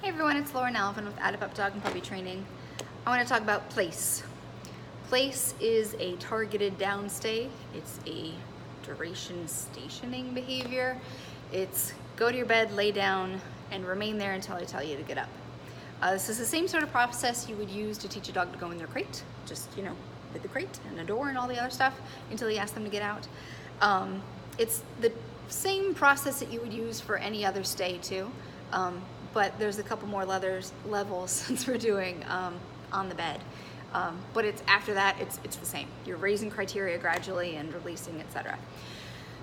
Hey everyone, it's Lauren Alvin with Add Up Dog and Puppy Training. I want to talk about place. Place is a targeted downstay. It's a duration stationing behavior. It's go to your bed, lay down, and remain there until I tell you to get up. This is the same sort of process you would use to teach a dog to go in their crate, just, with the crate and the door and all the other stuff until you ask them to get out. It's the same process that you would use for any other stay too, but there's a couple more levels since we're doing on the bed. But it's after that, it's the same. You're raising criteria gradually and releasing, etc.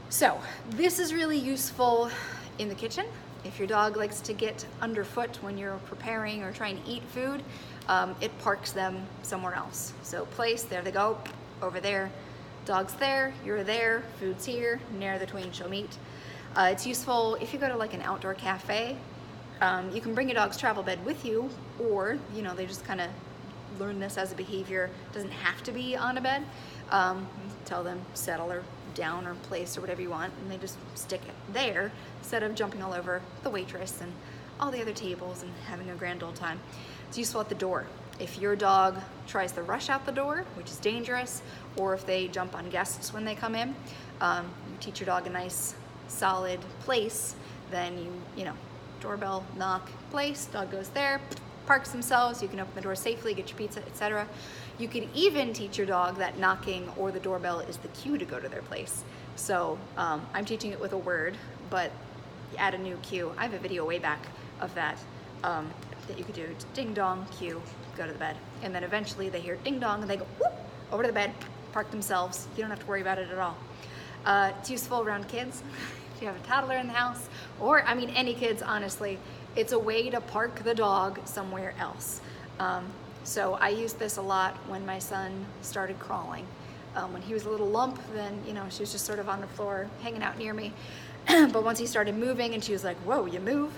So this is really useful in the kitchen. If your dog likes to get underfoot when you're preparing or trying to eat food, it parks them somewhere else. So place, there they go, over there. Dog's there, you're there, food's here, near the twain shall meet. It's useful if you go to like an outdoor cafe. You can bring your dog's travel bed with you, or they just kind of learn this as a behavior. It doesn't have to be on a bed. Tell them settle or down or place or whatever you want, and they just stick it there instead of jumping all over the waitress and all the other tables and having a grand old time. It's useful at the door. If your dog tries to rush out the door, which is dangerous, or if they jump on guests when they come in, you teach your dog a nice solid place, then you doorbell, knock, place, dog goes there, parks themselves, you can open the door safely, get your pizza, etc. You could even teach your dog that knocking or the doorbell is the cue to go to their place. So I'm teaching it with a word, but you add a new cue. I have a video way back of that that you could do. It's ding dong, cue, go to the bed. And then eventually they hear ding dong and they go whoop, over to the bed, park themselves. You don't have to worry about it at all. It's useful around kids. If you have a toddler in the house, or any kids, honestly, it's a way to park the dog somewhere else. So I used this a lot when my son started crawling. When he was a little lump, then she was just sort of on the floor hanging out near me. But once he started moving and she was like, whoa, you move?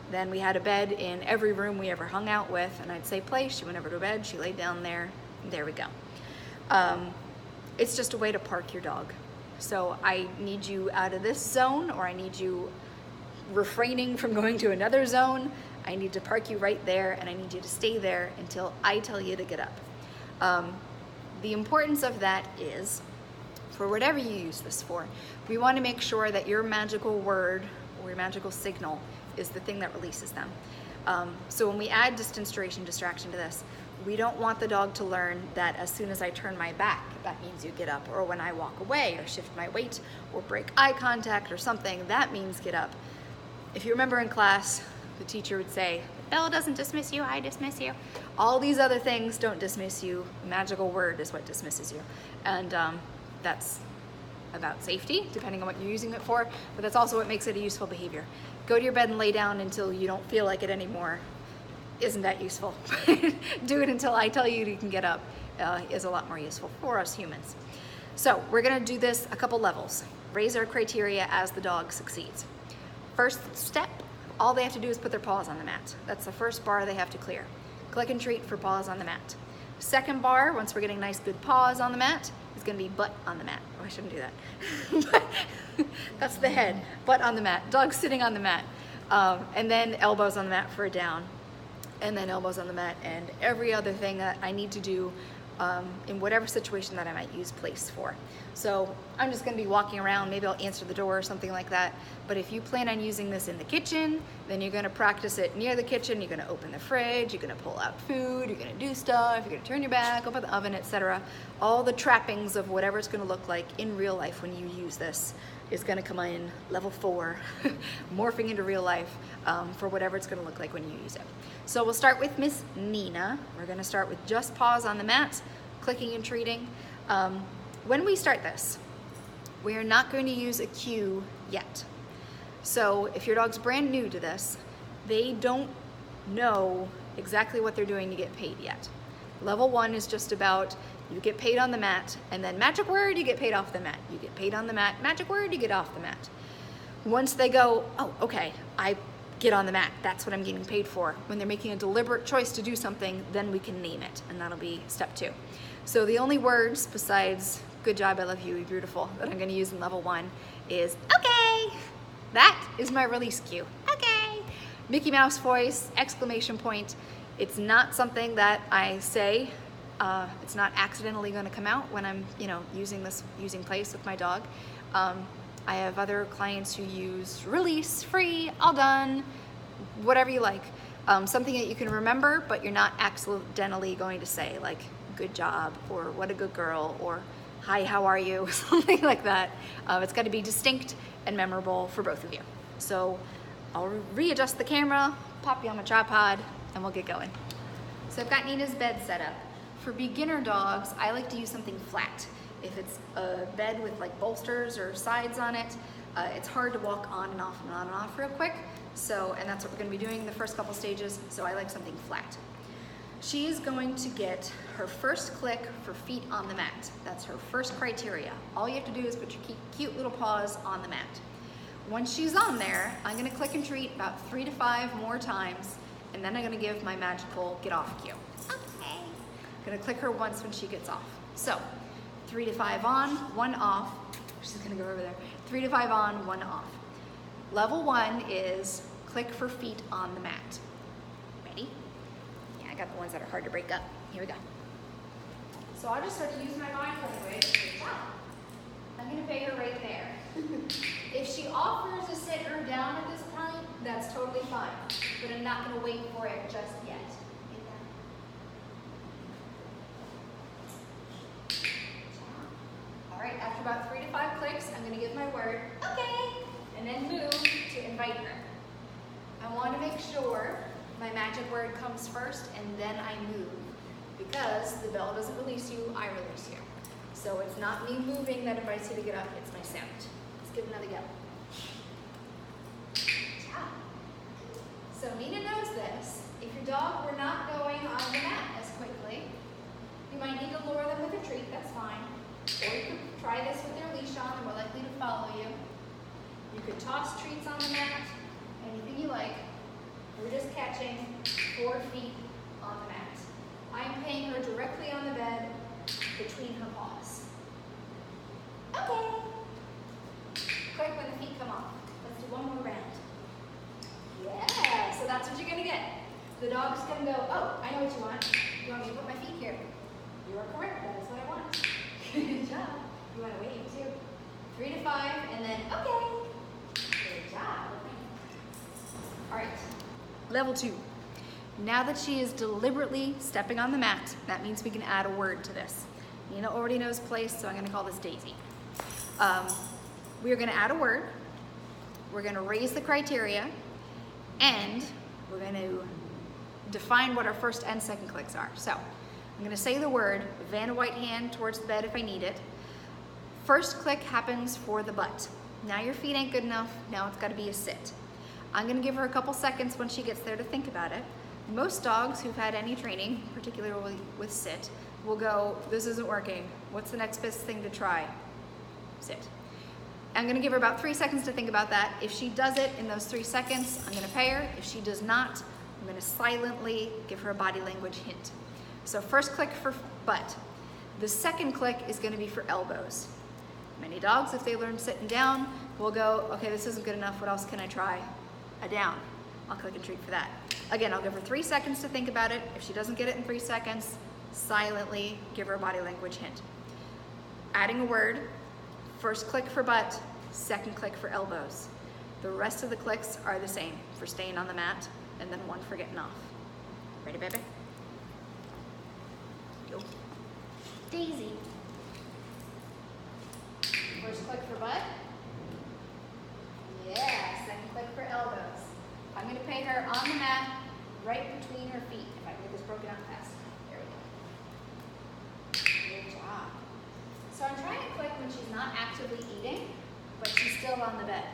Then we had a bed in every room we ever hung out with, and I'd say place, she went over to bed, she laid down there, and there we go. It's just a way to park your dog. So I need you out of this zone, or I need you refraining from going to another zone. I need to park you right there, and I need you to stay there until I tell you to get up. The importance of that is, for whatever you use this for, we want to make sure that your magical word or your magical signal is the thing that releases them. So when we add distance, duration, distraction to this, we don't want the dog to learn that as soon as I turn my back, that means you get up, or when I walk away or shift my weight or break eye contact or something, that means get up. If you remember in class, the teacher would say, Bella doesn't dismiss you, I dismiss you. All these other things don't dismiss you. Magical word is what dismisses you. And that's about safety, depending on what you're using it for, but that's also what makes it a useful behavior. Go to your bed and lay down until you don't feel like it anymore. Isn't that useful? Do it until I tell you can get up is a lot more useful for us humans. So we're gonna do this a couple levels. Raise our criteria as the dog succeeds. First step, all they have to do is put their paws on the mat. That's the first bar they have to clear. Click and treat for paws on the mat. Second bar, once we're getting nice good paws on the mat, is gonna be butt on the mat. Oh, I shouldn't do that. That's the head, butt on the mat, dog sitting on the mat. And then elbows on the mat for a down, and then elbows on the mat, and every other thing that I need to do in whatever situation that I might use place for. So I'm just gonna be walking around, maybe I'll answer the door or something like that, but if you plan on using this in the kitchen, then you're gonna practice it near the kitchen, you're gonna open the fridge, you're gonna pull out food, you're gonna do stuff, you're gonna turn your back, open the oven, etc. All the trappings of whatever it's gonna look like in real life when you use this is gonna come in level 4, morphing into real life for whatever it's gonna look like when you use it. So we'll start with Miss Nina. We're gonna start with just paws on the mat, clicking and treating. When we start this, we are not going to use a cue yet. So if your dog's brand new to this, they don't know exactly what they're doing to get paid yet. Level 1 is just about you get paid on the mat, and then magic word, you get paid off the mat. You get paid on the mat, magic word, you get off the mat. Once they go, oh, okay, I get on the mat, that's what I'm getting paid for. When they're making a deliberate choice to do something, then we can name it, and that'll be step 2. So the only words besides good job, I love you, you're beautiful, that I'm gonna use in level 1 is okay. That is my release cue, okay. Mickey Mouse voice, exclamation point. It's not something that I say. It's not accidentally going to come out when I'm, using place with my dog. I have other clients who use release, free, all done, whatever you like. Something that you can remember, but you're not accidentally going to say, like, good job, or what a good girl, or hi, how are you, something like that. It's got to be distinct and memorable for both of you. So I'll readjust the camera, pop you on my tripod, and we'll get going. So I've got Nina's bed set up. For beginner dogs, I like to use something flat. If it's a bed with like bolsters or sides on it, it's hard to walk on and off and on and off real quick. So, and that's what we're gonna be doing the first couple stages, so I like something flat. She is going to get her first click for feet on the mat. That's her first criteria. All you have to do is put your cute little paws on the mat. Once she's on there, I'm gonna click and treat about 3 to 5 more times, and then I'm gonna give my magical get off cue. Okay. I'm gonna click her once when she gets off. So, 3 to 5 on, 1 off. She's gonna go over there. 3 to 5 on, 1 off. Level 1 is click for feet on the mat. Ready? Yeah, I got the ones that are hard to break up. Here we go. So I'll just start to use my body language. I'm gonna pay her right there. If she offers to sit her down at this point, that's totally fine. But I'm not gonna wait for it just yet. All right, after about 3 to 5 clicks, I'm gonna give my word, okay, and then move to invite her. I wanna make sure my magic word comes first and then I move. Because the bell doesn't release you, I release you. So it's not me moving that invites you to get up, it's my sound. Let's give another go. So Nina knows this. If your dog were not going on the mat as quickly, you might need to lure them with a treat, that's fine. Or you could try this with their leash on, they're more likely to follow you. You could toss treats on the mat, anything you like. We're just catching 4 feet on the mat. I'm paying her directly on the bed between her paws. Okay. Quick when the feet come off. Let's do one more round. Yeah, so that's what you're gonna get. The dog's gonna go, oh, I know what you want. You want me to put my feet here? You are correct, that is what I want. Good job. You want to wait too. 3 to 5, and then okay. Good job. All right. Level 2. Now that she is deliberately stepping on the mat, that means we can add a word to this. Nina already knows place, so I'm going to call this Daisy. We are going to add a word. We're going to raise the criteria, and we're going to define what our first and second clicks are. So I'm going to say the word, van a white hand towards the bed if I need it. First click happens for the butt. Now your feet ain't good enough, now it's got to be a sit. I'm going to give her a couple seconds when she gets there to think about it. Most dogs who've had any training, particularly with sit, will go, this isn't working. What's the next best thing to try? Sit. I'm going to give her about 3 seconds to think about that. If she does it in those 3 seconds, I'm going to pay her. If she does not, I'm going to silently give her a body language hint. So first click for butt. The second click is going to be for elbows. Many dogs, if they learn sitting down, will go, okay, this isn't good enough. What else can I try? A down. I'll click and treat for that. Again, I'll give her 3 seconds to think about it. If she doesn't get it in 3 seconds, silently give her a body language hint. Adding a word, first click for butt, second click for elbows. The rest of the clicks are the same for staying on the mat and then one for getting off. Ready, baby? Go. Daisy. First click for butt. Yeah, second click for elbows. I'm going to pay her on the mat, right between her feet. If I can get this broken out fast. There we go. Good job. So I'm trying to click when she's not actively eating, but she's still on the bed.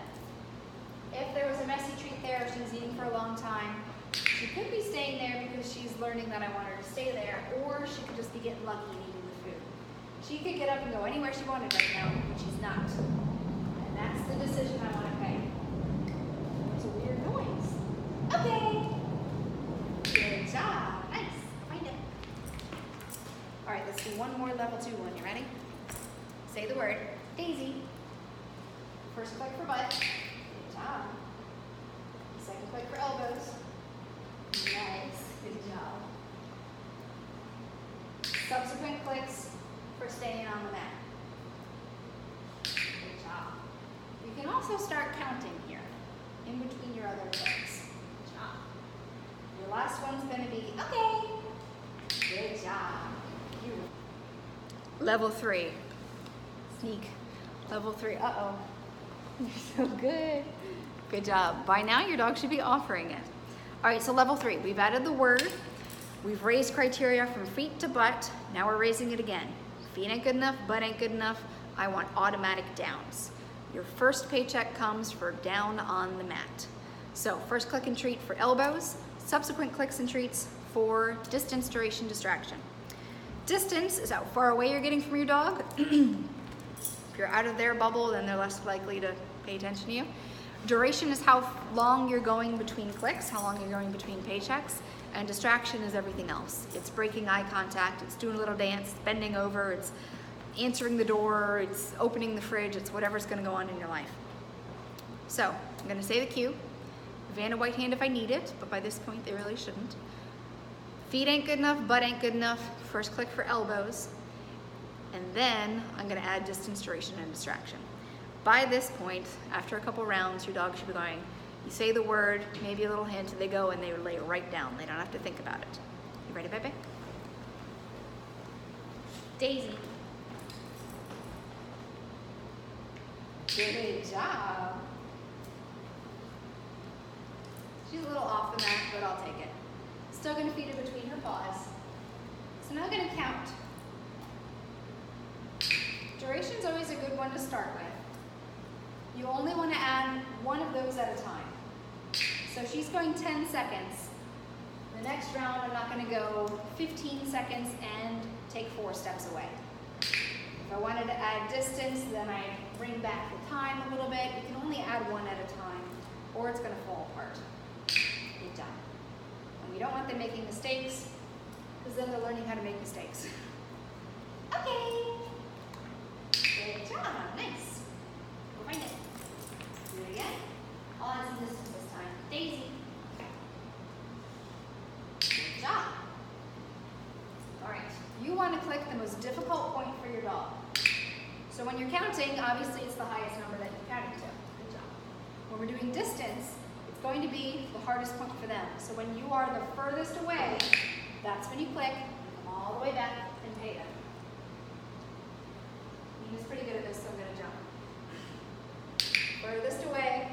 If there was a messy treat there, if she was eating for a long time, she could be staying there because she's learning that I want her to stay there, or she could just be getting lucky and eating the food. She could get up and go anywhere she wanted right now, but she's not. And that's the decision I want to make. It's a weird noise. Okay. Good job. Nice. Find it. All right, let's do one more level 2 one. You ready? Say the word. Daisy. First click for butt. Good job. Second Second click for elbows. Nice, good job. Subsequent clicks for staying on the mat. Good job. You can also start counting here, in between your other clicks. Good job. Your last one's gonna be, okay. Good job. Level 3. Sneak. Level 3, uh-oh. You're so good. Good job. By now, your dog should be offering it. All right, so level 3, we've added the word. We've raised criteria from feet to butt. Now we're raising it again. Feet ain't good enough, butt ain't good enough. I want automatic downs. Your first paycheck comes for down on the mat. So first click and treat for elbows, subsequent clicks and treats for distance, duration, distraction. Distance is how far away you're getting from your dog. If you're out of their bubble, then they're less likely to pay attention to you. Duration is how long you're going between clicks, how long you're going between paychecks. And distraction is everything else. It's breaking eye contact, it's doing a little dance, it's bending over, it's answering the door, it's opening the fridge, it's whatever's gonna go on in your life. So, I'm gonna say the cue. Van a white hand if I need it, but by this point they really shouldn't. Feet ain't good enough, butt ain't good enough. First click for elbows. And then I'm gonna add distance, duration, and distraction. By this point, after a couple rounds, your dog should be going, you say the word, maybe a little hint, they go and they lay right down. They don't have to think about it. You ready, Pepe? Daisy. Good job. She's a little off the mat, but I'll take it. Still gonna feed her between her paws. So now I'm gonna count. Duration's always a good one to start with. You only wanna add one of those at a time. So she's going 10 seconds. The next round, I'm not gonna go 15 seconds and take 4 steps away. If I wanted to add distance, then I bring back the time a little bit. You can only add one at a time, or it's gonna fall apart. Good job. And we don't want them making mistakes, because then they're learning how to make mistakes. Okay. Good job, nice. Go find it. Do it again. I'll add some distance this time. Daisy. Good job. All right, you want to click the most difficult point for your dog. So when you're counting, obviously it's the highest number that you're counting to. Good job. When we're doing distance, it's going to be the hardest point for them. So when you are the furthest away, that's when you click, come all the way back and pay them. Nina's pretty good at this, so I'm gonna jump. Furthest away,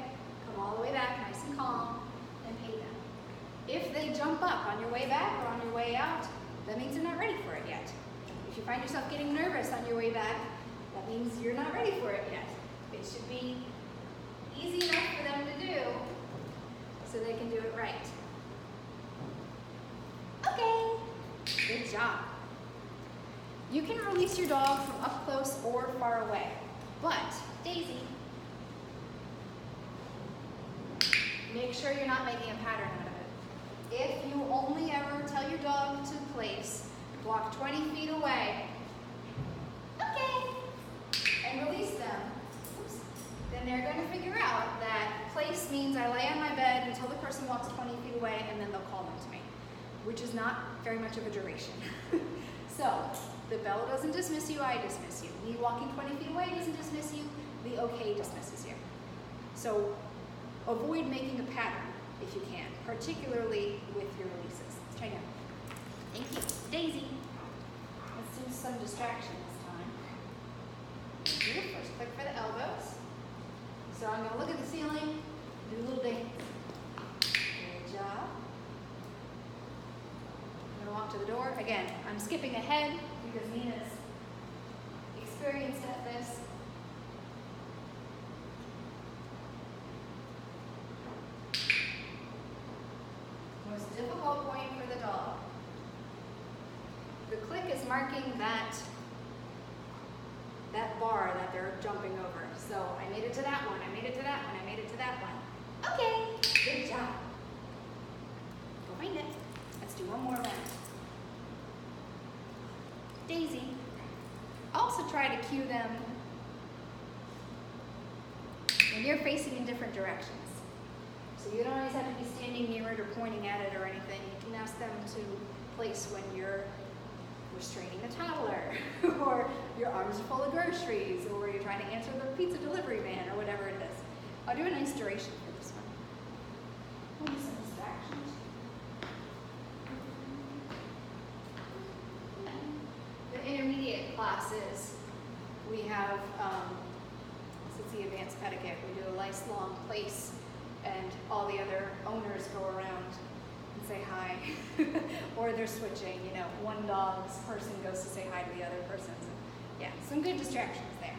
come all the way back, nice and calm, and pay them. If they jump up on your way back or on your way out, that means they're not ready for it yet. If you find yourself getting nervous on your way back, that means you're not ready for it yet. It should be easy enough for them to do so they can do it right. Okay, good job. You can release your dog from up close or far away, but Daisy, make sure you're not making a pattern out of it. If you only ever tell your dog to place, walk 20 feet away, okay, and release them, oops, then they're going to figure out that place means I lay on my bed until the person walks 20 feet away and then they'll call them to me, which is not very much of a duration. So, the bell doesn't dismiss you, I dismiss you. Me walking 20 feet away doesn't dismiss you, the okay dismisses you. So, avoid making a pattern if you can, particularly with your releases. Let's try again. Thank you. Daisy. Let's do some distraction this time. Thank you. First click for the elbows. So I'm gonna look at the ceiling, do a little dance. Good job. I'm gonna walk to the door. Again, I'm skipping ahead because Nina's experienced at this. Most difficult point for the dog. The click is marking that bar that they're jumping over. So I made it to that one, I made it to that one, I made it to that one. Okay, good job. Go find it. Let's do one more round. Daisy. Also try to cue them when you're facing in different directions. So you don't always have to be standing near it or pointing at it or anything. You can ask them to place when you're restraining a toddler, or your arms are full of groceries, or you're trying to answer the pizza delivery man, or whatever it is. I'll do a nice duration for this one. Maybe some distractions. The intermediate classes, we have, this is the advanced pedicate. We do a nice long place, and all the other owners go around and say hi, or they're switching, you know, one dog's person goes to say hi to the other person. So, yeah, some good distractions there.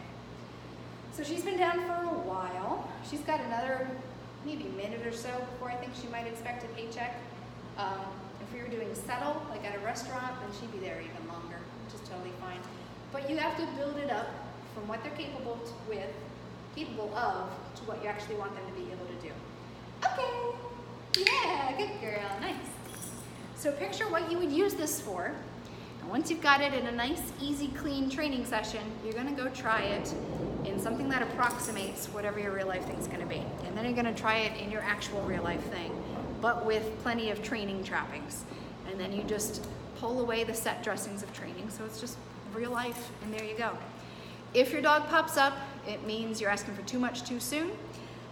So she's been down for a while. She's got another maybe minute or so before I think she might expect a paycheck. If we were doing settle, like at a restaurant, then she'd be there even longer, which is totally fine. But you have to build it up from what they're capable of to what you actually want them to be able to do. Okay. Yeah, good girl, nice. So picture what you would use this for. And once you've got it in a nice, easy, clean training session, you're gonna go try it in something that approximates whatever your real life thing's gonna be. And then you're gonna try it in your actual real life thing, but with plenty of training trappings. And then you just pull away the set dressings of training, so it's just real life, and there you go. If your dog pops up, it means you're asking for too much too soon.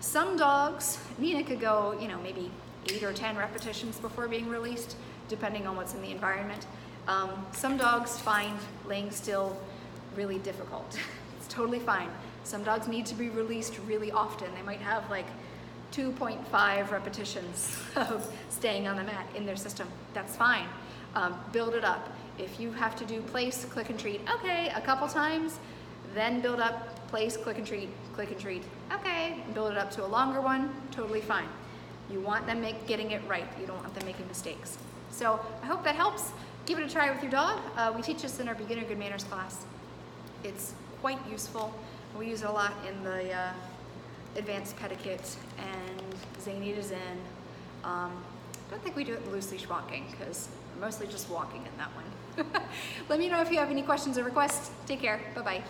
Some dogs, Nina could go, you know, maybe 8 or 10 repetitions before being released, depending on what's in the environment. Some dogs find laying still really difficult. It's totally fine. Some dogs need to be released really often. They might have like 2.5 repetitions of staying on the mat in their system. That's fine. Build it up. If you have to do place, click and treat, okay, a couple times, then build up, place, click and treat, okay, build it up to a longer one, totally fine. You want them getting it right. You don't want them making mistakes. So I hope that helps. Give it a try with your dog. We teach this in our beginner good manners class. It's quite useful. We use it a lot in the advanced pedicate and Zany to Zen. Don't think we do it in loose leash walking because we're mostly just walking in that one. Let me know if you have any questions or requests. Take care. Bye-bye.